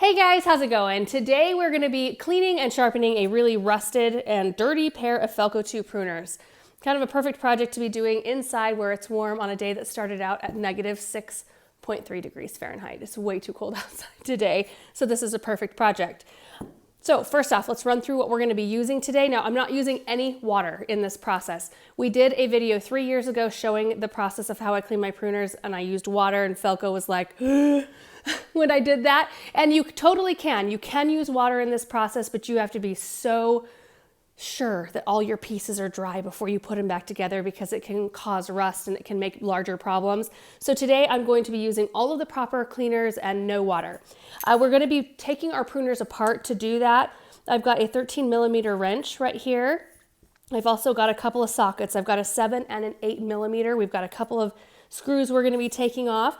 Hey guys, how's it going? Today we're going to be cleaning and sharpening a really rusted and dirty pair of Felco 2 pruners. Kind of a perfect project to be doing inside where it's warm on a day that started out at negative 6.3 degrees Fahrenheit. It's way too cold outside today, so this is a perfect project. So first off, let's run through what we're going to be using today. Now, I'm not using any water in this process. We did a video 3 years ago showing the process of how I clean my pruners, and I used water, and Felco was like, when I did that. And you totally can. You can use water in this process, but you have to be so sure that all your pieces are dry before you put them back together, because it can cause rust and it can make larger problems. So today I'm going to be using all of the proper cleaners and no water. We're going to be taking our pruners apart to do that. I've got a 13mm wrench right here. I've also got a couple of sockets. I've got a 7 and an 8mm. We've got a couple of screws we're going to be taking off.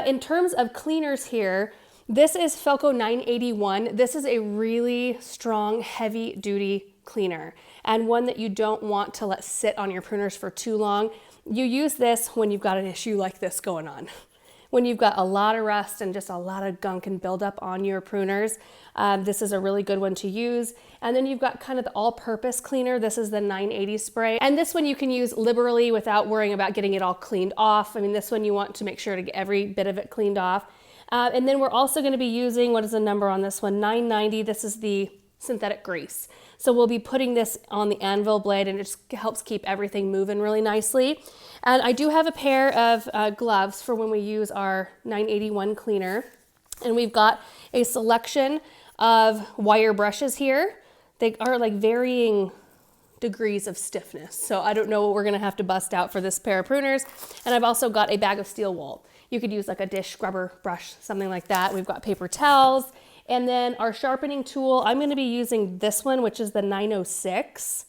In terms of cleaners here, this is Felco 981. This is a really strong, heavy duty cleaner, and one that you don't want to let sit on your pruners for too long. You use this when you've got an issue like this going on. When you've got a lot of rust and just a lot of gunk and buildup on your pruners, this is a really good one to use. And then you've got kind of the all-purpose cleaner. This is the 980 spray. And this one you can use liberally without worrying about getting it all cleaned off. I mean, this one you want to make sure to get every bit of it cleaned off. And then we're also going to be using, what is the number on this one? 990. This is the synthetic grease. So we'll be putting this on the anvil blade, and it just helps keep everything moving really nicely. And I do have a pair of gloves for when we use our 981 cleaner. And we've got a selection of wire brushes here. They are like varying degrees of stiffness. So I don't know what we're gonna have to bust out for this pair of pruners. And I've also got a bag of steel wool. You could use like a dish scrubber brush, something like that. We've got paper towels. And then our sharpening tool, I'm going to be using this one, which is the 906.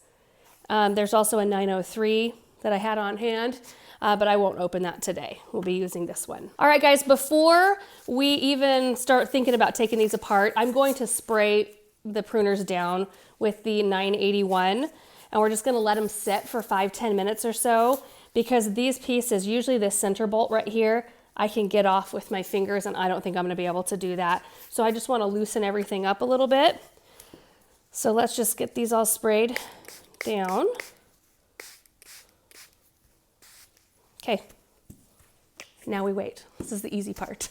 There's also a 903 that I had on hand, but I won't open that today. We'll be using this one. All right, guys, before we even start thinking about taking these apart, I'm going to spray the pruners down with the 981, and we're just going to let them sit for 5-10 minutes or so, because these pieces, usually this center bolt right here, I can get off with my fingers, and I don't think I'm going to be able to do that. So I just want to loosen everything up a little bit. So let's just get these all sprayed down. Okay, now we wait. This is the easy part.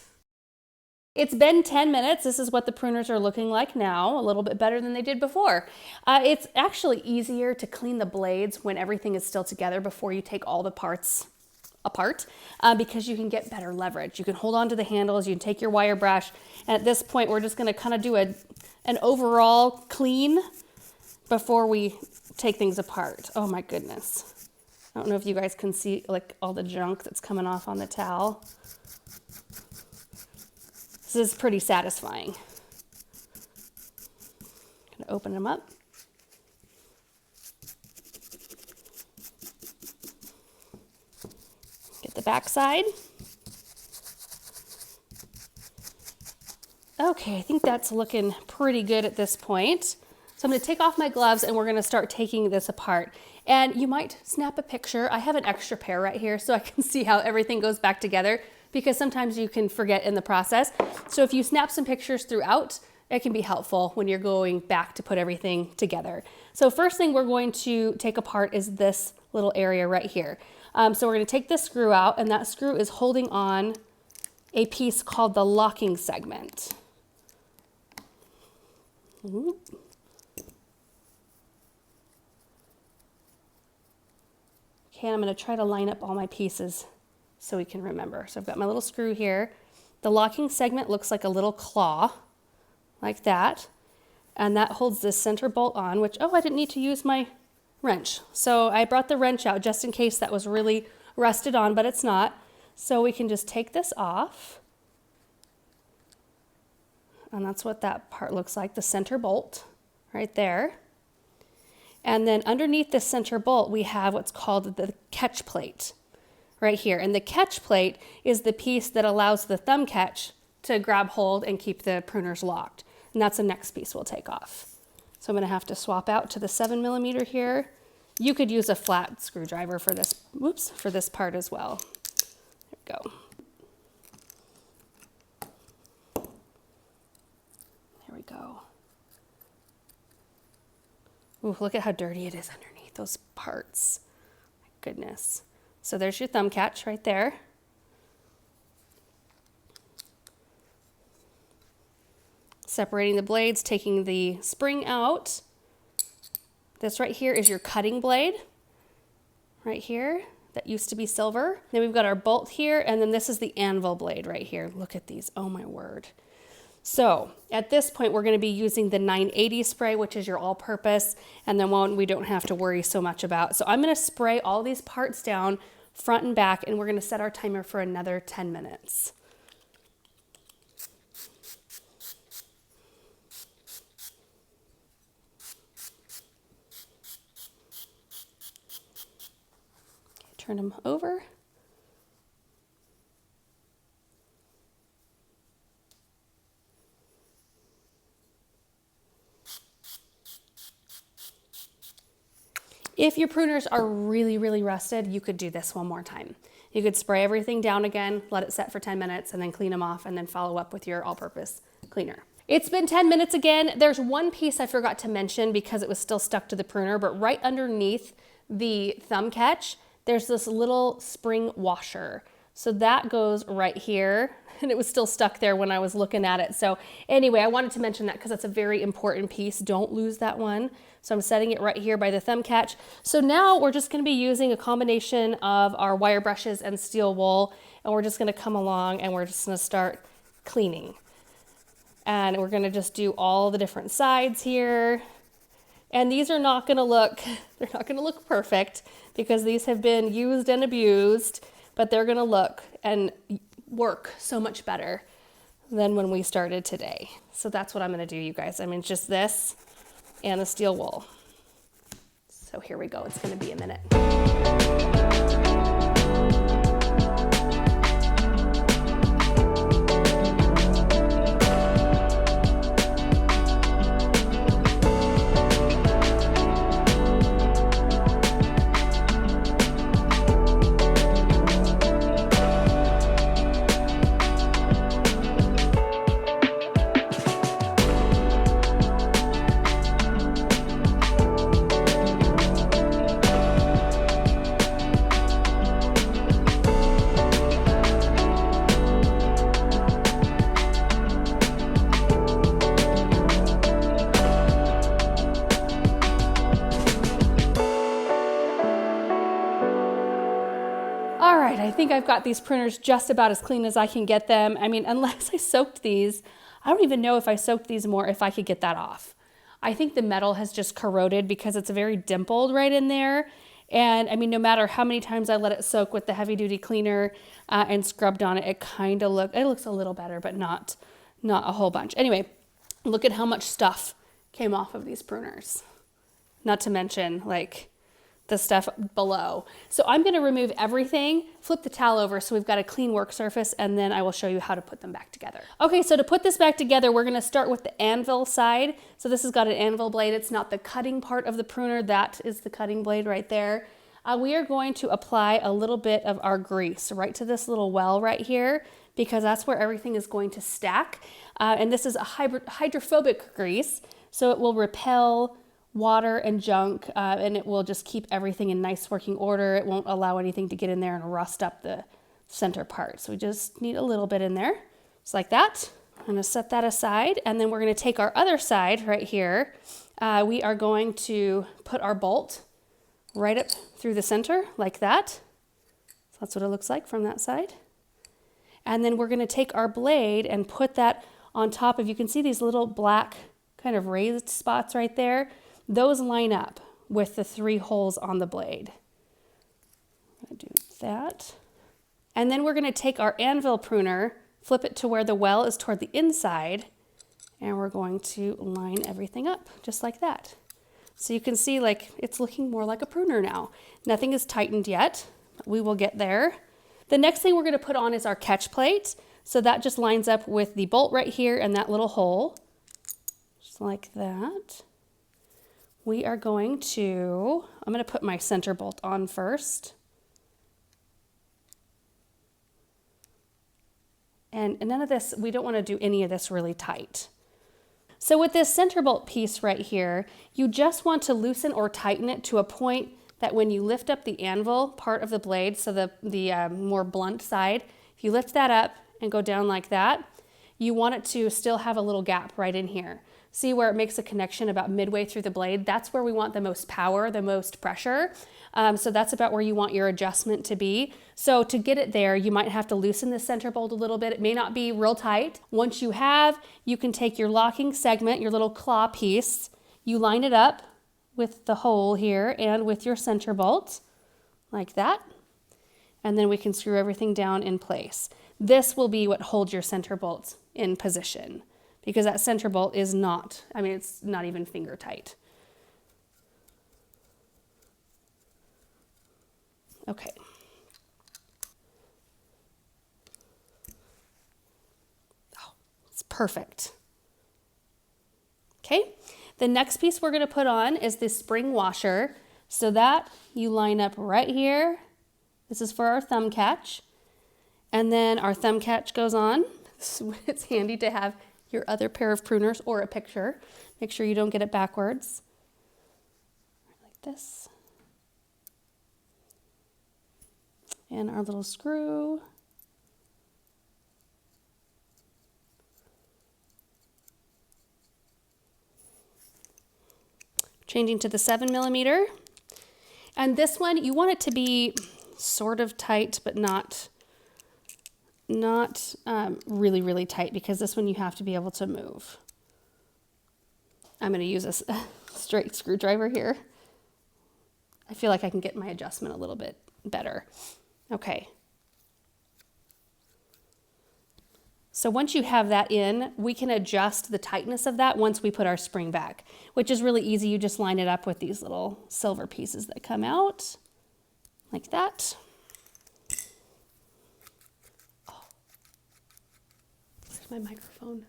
It's been 10 minutes. This is what the pruners are looking like now, a little bit better than they did before. It's actually easier to clean the blades when everything is still together before you take all the parts apart, because you can get better leverage. You can hold on to the handles, you can take your wire brush, and at this point we're just going to kind of do an overall clean before we take things apart. Oh my goodness. I don't know if you guys can see like all the junk that's coming off on the towel. This is pretty satisfying. I'm going to open them up. The back side. Okay, I think that's looking pretty good at this point. So I'm going to take off my gloves, and we're going to start taking this apart. And you might snap a picture. I have an extra pair right here so I can see how everything goes back together, because sometimes you can forget in the process. So if you snap some pictures throughout, it can be helpful when you're going back to put everything together. So first thing we're going to take apart is this little area right here. So we're going to take this screw out, and that screw is holding on a piece called the locking segment. Okay, and I'm going to try to line up all my pieces so we can remember. So I've got my little screw here. The locking segment looks like a little claw, like that. And that holds this center bolt on, which, oh, I didn't need to use my wrench. So I brought the wrench out just in case that was really rusted on, but it's not. So we can just take this off. And that's what that part looks like, the center bolt right there. And then underneath the center bolt, we have what's called the catch plate right here. And the catch plate is the piece that allows the thumb catch to grab hold and keep the pruners locked. And that's the next piece we'll take off. So I'm going to have to swap out to the 7mm here. You could use a flat screwdriver for this, for this part as well. There we go. go. Ooh, look at how dirty it is underneath those parts. My goodness. So there's your thumb catch right there. Separating the blades, taking the spring out. This right here is your cutting blade, right here, that used to be silver. Then we've got our bolt here, and then this is the anvil blade right here. Look at these, oh my word. So at this point, we're gonna be using the 980 spray, which is your all-purpose, and then one we don't have to worry so much about. So I'm gonna spray all these parts down, front and back, and we're gonna set our timer for another 10 minutes. Turn them over. If your pruners are really, really rusted, you could do this one more time. You could spray everything down again, let it set for 10 minutes, and then clean them off, and then follow up with your all-purpose cleaner. It's been 10 minutes again. There's one piece I forgot to mention because it was still stuck to the pruner, but right underneath the thumb catch, there's this little spring washer. So that goes right here, and it was still stuck there when I was looking at it. So anyway, I wanted to mention that because that's a very important piece. Don't lose that one. So I'm setting it right here by the thumb catch. So now we're just gonna be using a combination of our wire brushes and steel wool, and we're just gonna come along and we're just gonna start cleaning. And we're gonna just do all the different sides here. And these are not gonna look, they're not gonna look perfect because these have been used and abused, but they're gonna look and work so much better than when we started today. So that's what I'm gonna do, you guys. I mean, just this and the steel wool. So here we go, it's gonna be a minute. I think I've got these pruners just about as clean as I can get them. I mean, unless I soaked these, I don't even know if I soaked these more if I could get that off. I think the metal has just corroded because it's very dimpled right in there. And I mean, no matter how many times I let it soak with the heavy duty cleaner and scrubbed on it, it looks a little better, but not a whole bunch. Anyway, look at how much stuff came off of these pruners. Not to mention like the stuff below. So I'm gonna remove everything, flip the towel over so we've got a clean work surface, and then I will show you how to put them back together. Okay, so to put this back together, we're gonna start with the anvil side. So this has got an anvil blade. It's not the cutting part of the pruner. That is the cutting blade right there. We are going to apply a little bit of our grease right to this little well right here, because that's where everything is going to stack. And this is a hydrophobic grease, so it will repel water and junk, and it will just keep everything in nice working order. It won't allow anything to get in there and rust up the center part. So we just need a little bit in there, just like that. I'm gonna set that aside, and then we're gonna take our other side right here. We are going to put our bolt right up through the center like that. So that's what it looks like from that side. And then we're gonna take our blade and put that on top of, you can see these little black kind of raised spots right there. Those line up with the 3 holes on the blade. I'm gonna do that. And then we're gonna take our anvil pruner, flip it to where the well is toward the inside, and we're going to line everything up just like that. So you can see like it's looking more like a pruner now. Nothing is tightened yet, but we will get there. The next thing we're gonna put on is our catch plate. So that just lines up with the bolt right here and that little hole, just like that. We are going to, I'm going to put my center bolt on first. And none of this, we don't want to do any of this really tight. So with this center bolt piece right here, you just want to loosen or tighten it to a point that when you lift up the anvil part of the blade, so the more blunt side, if you lift that up and go down like that, you want it to still have a little gap right in here. See where it makes a connection about midway through the blade? That's where we want the most power, the most pressure. So that's about where you want your adjustment to be. So to get it there, you might have to loosen the center bolt a little bit. It may not be real tight. Once you have, you can take your locking segment, your little claw piece, you line it up with the hole here and with your center bolt, like that. And then we can screw everything down in place. This will be what holds your center bolt in position, because that center bolt is not, I mean, it's not even finger tight. Okay. Oh, it's perfect. Okay. The next piece we're going to put on is this spring washer. So that you line up right here. This is for our thumb catch. And then our thumb catch goes on. It's handy to have your other pair of pruners or a picture. Make sure you don't get it backwards. Like this. And our little screw. Changing to the 7mm. And this one, you want it to be sort of tight, but not really, really tight, because this one you have to be able to move. I'm going to use a straight screwdriver here. I feel like I can get my adjustment a little bit better. Okay. So once you have that in, we can adjust the tightness of that once we put our spring back, which is really easy. You just line it up with these little silver pieces that come out like that. Oh, where's my microphone?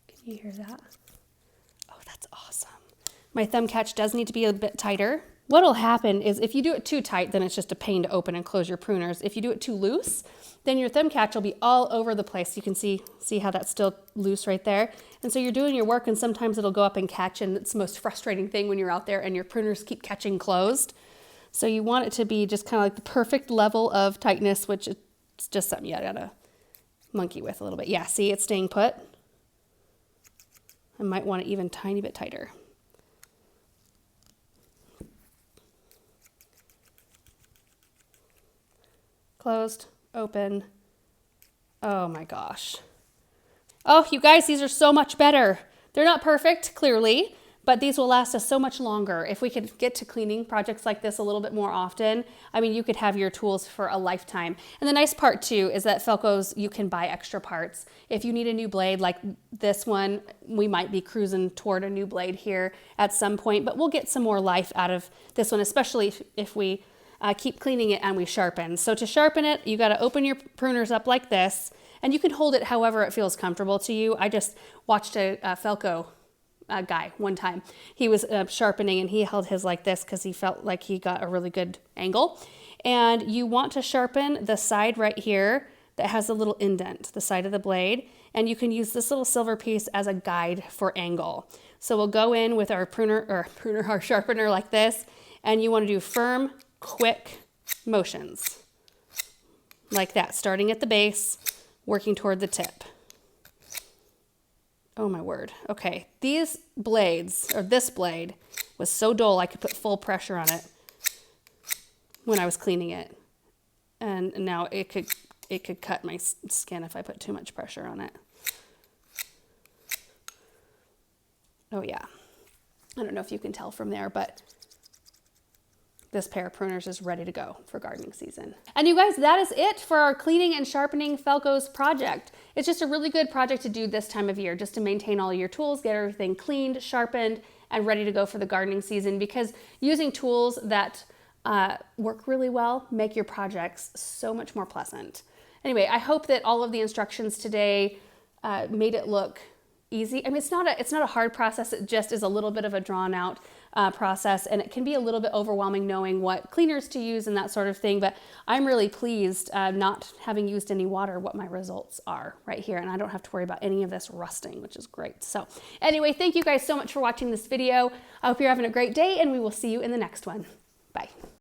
Can you hear that? Oh, that's awesome. My thumb catch does need to be a bit tighter. What'll happen is if you do it too tight, then it's just a pain to open and close your pruners. If you do it too loose, then your thumb catch will be all over the place. You can see how that's still loose right there. And so you're doing your work and sometimes it'll go up and catch, and it's the most frustrating thing when you're out there and your pruners keep catching closed. So you want it to be just kind of like the perfect level of tightness, which it's just something you gotta monkey with a little bit. Yeah, see, it's staying put. I might want it even a tiny bit tighter. Closed, open. Oh my gosh. Oh, you guys, these are so much better. They're not perfect, clearly, but these will last us so much longer. If we could get to cleaning projects like this a little bit more often, I mean, you could have your tools for a lifetime. And the nice part too is that Felco's, you can buy extra parts. If you need a new blade like this one, we might be cruising toward a new blade here at some point, but we'll get some more life out of this one, especially if we keep cleaning it and we sharpen. So to sharpen it, you got to open your pruners up like this, and you can hold it however it feels comfortable to you. I just watched a Felco guy one time. He was sharpening and he held his like this because he felt like he got a really good angle. And you want to sharpen the side right here that has a little indent, the side of the blade, and you can use this little silver piece as a guide for angle. So we'll go in with our our sharpener like this, and you want to do firm, quick motions like that, starting at the base, working toward the tip. Oh my word. Okay, these blades, or this blade, was so dull I could put full pressure on it when I was cleaning it, and now it could cut my skin if I put too much pressure on it. Oh yeah, I don't know if you can tell from there, but this pair of pruners is ready to go for gardening season. And you guys, that is it for our cleaning and sharpening Felco's project. It's just a really good project to do this time of year, just to maintain all your tools, get everything cleaned, sharpened, and ready to go for the gardening season, because using tools that work really well make your projects so much more pleasant. Anyway, I hope that all of the instructions today made it look easy. I mean, it's not a hard process. It just is a little bit of a drawn out process, and it can be a little bit overwhelming knowing what cleaners to use and that sort of thing. But I'm really pleased, not having used any water, what my results are right here, and I don't have to worry about any of this rusting, which is great. So anyway, thank you guys so much for watching this video. I hope you're having a great day, and we will see you in the next one. Bye.